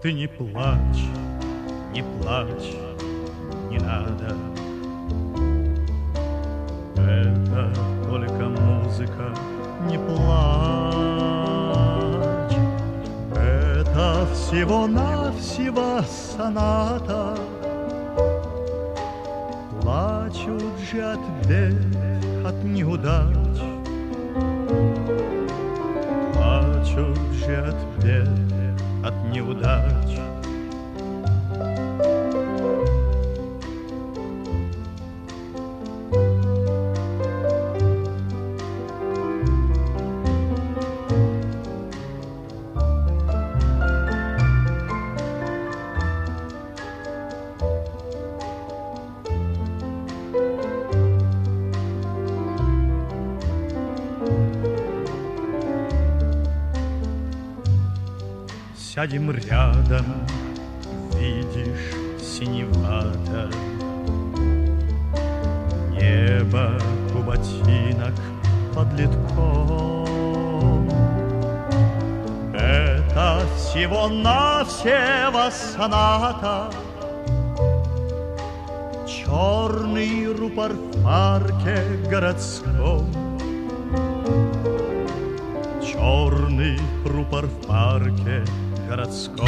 Ты не плачь, не плачь, не надо. Это только музыка, не плачь. Это всего-навсего соната. Плачут же от бед, от неудач. Плачут же от бед, от неудач. Сядем рядом, видишь, синевато. Небо у ботинок под литком. Это всего-навсего соната. Черный рупор в парке городском. Черный рупор в парке городском.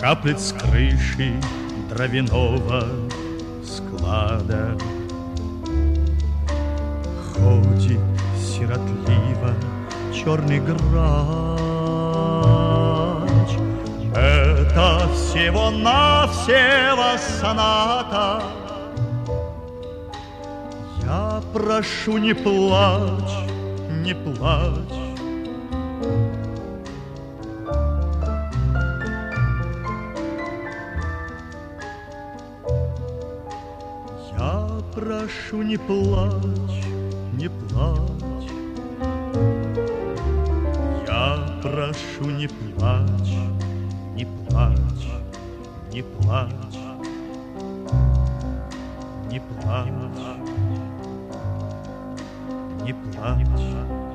Каплет с крыши дровяного склада. Ходит сиротливо черный грач. Это всего-навсего соната. Я прошу, не плачь, не плачь. Прошу, не плачь, не плачь. Я прошу, не плачь, не плачь, не плачь, не плачь, не плачь.